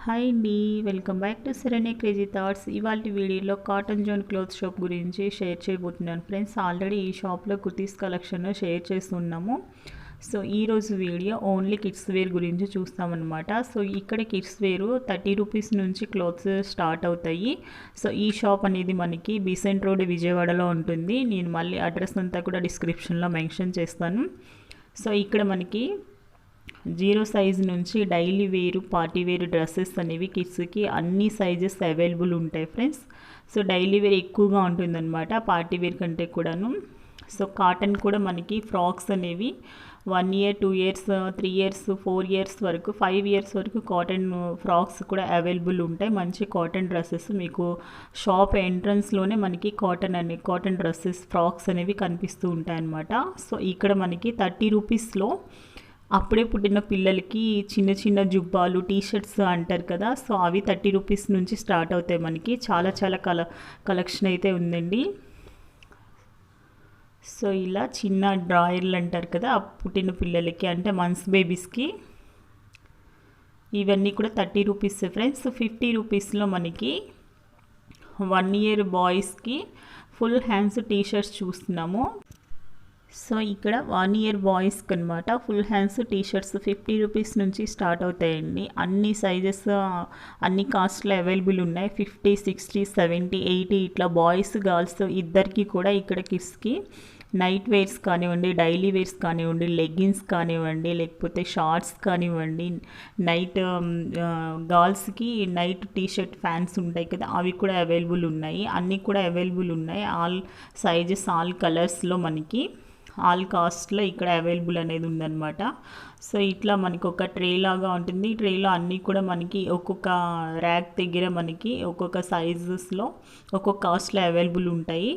Hi అండి, welcome back to Sirane crazy thoughts. ఇవాళ వీడియోలో కాటన్ జోన్ క్లోత్ షాప్ గురించి షేర్ చేయబోతున్నాను ఫ్రెండ్స్. ఆల్రెడీ ఈ షాప్లో కుర్తీస్ కలెక్షన్ షేర్ చేస్తున్నాము. సో ఈరోజు వీడియో ఓన్లీ కిడ్స్ వేర్ గురించి చూస్తామన్నమాట. సో ఇక్కడ కిడ్స్ వేరు 30 రూపీస్ నుంచి క్లోత్స్ స్టార్ట్ అవుతాయి. సో ఈ షాప్ అనేది మనకి బీసెంట్ రోడ్ విజయవాడలో ఉంటుంది. నేను మళ్ళీ అడ్రస్ అంతా కూడా డిస్క్రిప్షన్లో మెన్షన్ చేస్తాను. సో ఇక్కడ మనకి 0 సైజ్ నుంచి డైలీ వేరు పార్టీ వేర్ డ్రెస్సెస్ అనేవి కిడ్స్కి అన్ని సైజెస్ అవైలబుల్ ఉంటాయి ఫ్రెండ్స్. సో డైలీ వేర్ ఎక్కువగా ఉంటుందన్నమాట పార్టీ వేర్ కంటే కూడాను. సో కాటన్ కూడా మనకి ఫ్రాక్స్ అనేవి 1 ఇయర్ 2 ఇయర్స్ 3 ఇయర్స్ 4 ఇయర్స్ వరకు 5 ఇయర్స్ వరకు కాటన్ ఫ్రాక్స్ కూడా అవైలబుల్ ఉంటాయి. మంచి కాటన్ డ్రెస్సెస్ మీకు షాప్ ఎంట్రన్స్లోనే మనకి కాటన్ డ్రెస్సెస్ ఫ్రాక్స్ అనేవి కనిపిస్తూ ఉంటాయి అన్నమాట. సో ఇక్కడ మనకి 30 రూపీస్లో అప్పుడే పుట్టిన పిల్లలకి చిన్న చిన్న జుబ్బాలు టీషర్ట్స్ అంటారు కదా, సో అవి 30 రూపీస్ నుంచి స్టార్ట్ అవుతాయి. మనకి చాలా చాలా కలెక్షన్ అయితే ఉందండి. సో ఇలా చిన్న డ్రాయర్లు అంటారు కదా పుట్టిన పిల్లలకి, అంటే మంత్స్ బేబీస్కి, ఇవన్నీ కూడా 30 రూపీస్ ఫ్రెండ్స్. 50 రూపీస్లో మనకి 1 ఇయర్ బాయ్స్కి ఫుల్ హ్యాండ్స్ టీషర్ట్స్ చూస్తున్నాము. సో ఇక్కడ 1 ఇయర్ బాయ్స్కి అనమాట ఫుల్ హ్యాండ్స్ టీషర్ట్స్ 50 రూపీస్ నుంచి స్టార్ట్ అవుతాయండి. అన్ని సైజెస్ అన్ని కాస్ట్లో అవైలబుల్ ఉన్నాయి. 50, 60, 70, 80 ఇట్లా బాయ్స్ గర్ల్స్ ఇద్దరికి కూడా ఇక్కడ కిడ్స్కి నైట్ వేర్స్ కానివ్వండి, డైలీ వేర్స్ కానివ్వండి, లెగ్గిన్స్ కానివ్వండి, లేకపోతే షార్ట్స్ కానివ్వండి, నైట్ గర్ల్స్కి నైట్ టీషర్ట్ ఫ్యాన్స్ ఉంటాయి కదా అవి కూడా అవైలబుల్ ఉన్నాయి. అన్నీ కూడా అవైలబుల్ ఉన్నాయి. ఆల్ సైజెస్ ఆల్ కలర్స్లో మనకి ఆల్ కాస్ట్లో ఇక్కడ అవైలబుల్ అనేది ఉందన్నమాట. సో ఇట్లా మనకి ఒక ట్రే లాగా ఉంటుంది. ట్రేలో అన్నీ కూడా మనకి ఒక్కొక్క ర్యాక్ దగ్గర మనకి ఒక్కొక్క సైజెస్లో ఒక్కొక్క కాస్ట్లో అవైలబుల్ ఉంటాయి.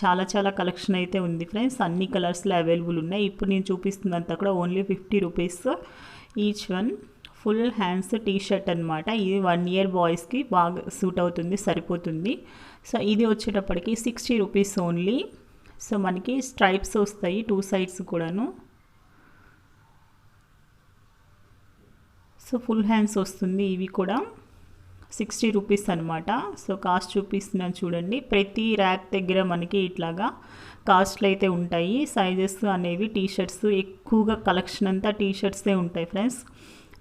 చాలా చాలా కలెక్షన్ అయితే ఉంది ఫ్రెండ్స్. అన్ని కలర్స్లో అవైలబుల్ ఉన్నాయి. ఇప్పుడు నేను చూపిస్తున్నంత కూడా only 50 rupees each one full hands T-shirt అనమాట. ఇది 1 ఇయర్ బాయ్స్కి బాగా సూట్ అవుతుంది, సరిపోతుంది. సో ఇది వచ్చేటప్పటికి 60 రూపీస్ ఓన్లీ. సో మనకి స్ట్రైప్స్ వస్తాయి 2 సైడ్స్ కూడాను. సో ఫుల్ హ్యాండ్స్ వస్తుంది. ఇవి కూడా 60 రూపీస్ అనమాట. సో కాస్ట్ చూపిస్తున్నాను చూడండి. ప్రతి ర్యాక్ దగ్గర మనకి ఇట్లాగా కాస్ట్లు అయితే ఉంటాయి. సైజెస్ అనేవి టీషర్ట్స్ ఎక్కువగా కలెక్షన్ అంతా టీషర్ట్సే ఉంటాయి ఫ్రెండ్స్.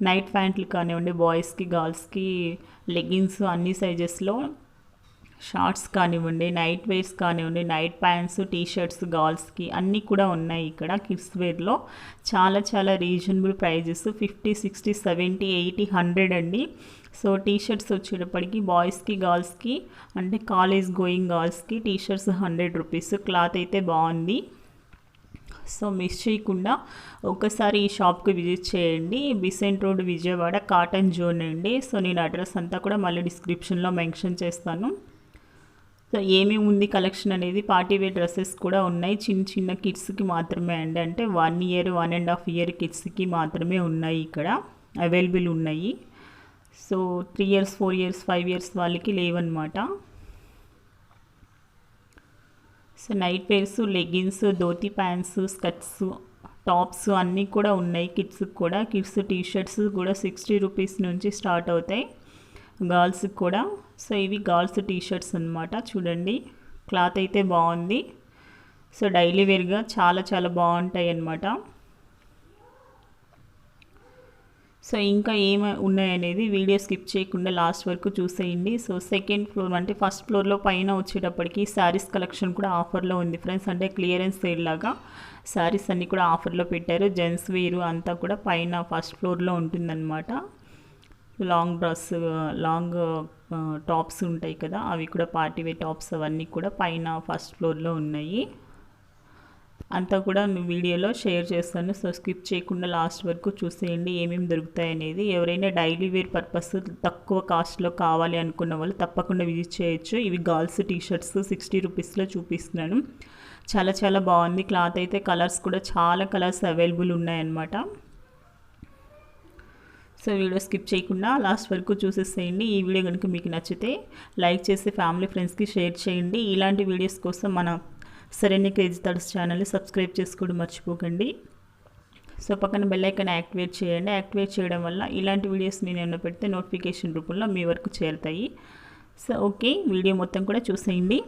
నైట్ ప్యాంట్లు కానివ్వండి, బాయ్స్కి గర్ల్స్కి లెగ్గిన్స్ అన్ని సైజెస్లో, షార్ట్స్ కానివ్వండి, నైట్ వేర్స్ కానివ్వండి, నైట్ ప్యాంట్స్ టీషర్ట్స్ గర్ల్స్కి అన్నీ కూడా ఉన్నాయి ఇక్కడ కిడ్స్ వేర్లో. చాలా చాలా రీజనబుల్ ప్రైజెస్ 50, 60, 70, 80, 100 అండి. సో టీషర్ట్స్ వచ్చేటప్పటికి బాయ్స్కి గర్ల్స్కి అంటే కాలేజ్ గోయింగ్ గర్ల్స్కి టీషర్ట్స్ 100 రూపీస్. క్లాత్ అయితే బాగుంది. సో మిస్ చేయకుండా ఒకసారి ఈ షాప్కి విజిట్ చేయండి. Besant road Vijayawada cotton zone అండి. సో నేను అడ్రస్ అంతా కూడా మళ్ళీ డిస్క్రిప్షన్లో మెన్షన్ చేస్తాను. సో ఏమేమి ఉంది కలెక్షన్ అనేది పార్టీ వేర్ డ్రెస్సెస్ కూడా ఉన్నాయి. చిన్న చిన్న కిడ్స్కి మాత్రమే అండి, అంటే 1 ఇయర్ 1.5 ఇయర్ కిడ్స్కి మాత్రమే ఉన్నాయి ఇక్కడ అవైలబుల్ ఉన్నాయి. సో 3 ఇయర్స్ 4 ఇయర్స్ 5 ఇయర్స్ వాళ్ళకి లేవన్నమాట. So night wears, leggings, dhoti pants, skirts, tops అన్నీ కూడా ఉన్నాయి కిడ్స్కి కూడా. కిడ్స్ టీషర్ట్స్ కూడా 60 రూపీస్ నుంచి స్టార్ట్ అవుతాయి గర్ల్స్కి కూడా. సో ఇవి గర్ల్స్ టీషర్ట్స్ అనమాట. చూడండి క్లాత్ అయితే బాగుంది. సో డైలీ వేర్గా చాలా చాలా బాగుంటాయి అన్నమాట. సో ఇంకా ఏమి ఉన్నాయనేది వీడియో స్కిప్ చేయకుండా లాస్ట్ వరకు చూసేయండి. సో సెకండ్ ఫ్లోర్ అంటే ఫస్ట్ ఫ్లోర్లో పైన వచ్చేటప్పటికి శారీస్ కలెక్షన్ కూడా ఆఫర్లో ఉంది ఫ్రెండ్స్. అంటే క్లియరెన్స్ సేల్ లాగా శారీస్ అన్నీ కూడా ఆఫర్లో పెట్టారు. జెంట్స్ వేరు అంతా కూడా పైన ఫస్ట్ ఫ్లోర్లో ఉంటుందన్నమాట. లాంగ్ డ్రెస్, లాంగ్ టాప్స్ ఉంటాయి కదా అవి కూడా పార్టీ వేర్ టాప్స్ అవన్నీ కూడా పైన ఫస్ట్ ఫ్లోర్లో ఉన్నాయి. అంతా కూడా వీడియోలో షేర్ చేస్తాను. సో స్కిప్ చేయకుండా లాస్ట్ వరకు చూసేయండి ఏమేమి దొరుకుతాయి అనేది. ఎవరైనా డైలీ వేర్ పర్పస్ తక్కువ కాస్ట్లో కావాలి అనుకున్న వాళ్ళు తప్పకుండా విజిట్ చేయొచ్చు. ఇవి గర్ల్స్ టీషర్ట్స్ 60 రూపీస్లో చూపిస్తున్నాను. చాలా చాలా బాగుంది క్లాత్ అయితే. కలర్స్ కూడా చాలా కలర్స్ అవైలబుల్ ఉన్నాయన్నమాట. సో వీడియో స్కిప్ చేయకుండా లాస్ట్ వరకు చూసేసేయండి. ఈ వీడియో కనుక మీకు నచ్చితే లైక్ చేసి ఫ్యామిలీ ఫ్రెండ్స్కి షేర్ చేయండి. ఇలాంటి వీడియోస్ కోసం మన సిరనే క్రేజీ థాట్స్ ఛానల్ని సబ్స్క్రైబ్ చేసుకోవడం మర్చిపోకండి. సో పక్కన బెల్ ఐకాన్ యాక్టివేట్ చేయండి. యాక్టివేట్ చేయడం వల్ల ఇలాంటి వీడియోస్ నేను ఏమైనా పెడితే నోటిఫికేషన్ రూపంలో మీ వరకు చేరుతాయి. సో ఓకే, వీడియో మొత్తం కూడా చూసేయండి.